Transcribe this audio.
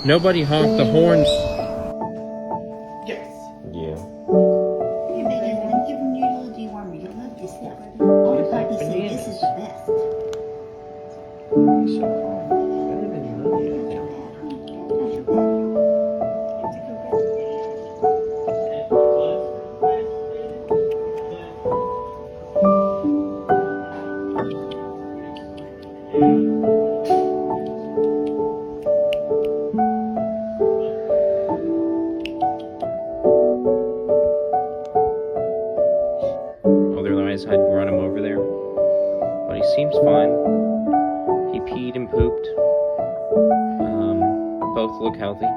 Nobody honked the horn. Yes. Yeah. Hey Megan, I'm giving you a little dewormer. You'll love this stuff. All the parties say this is the best. So better than honey, I think. Otherwise, I'd run him over there. But he seems fine. He peed and pooped. Both look healthy.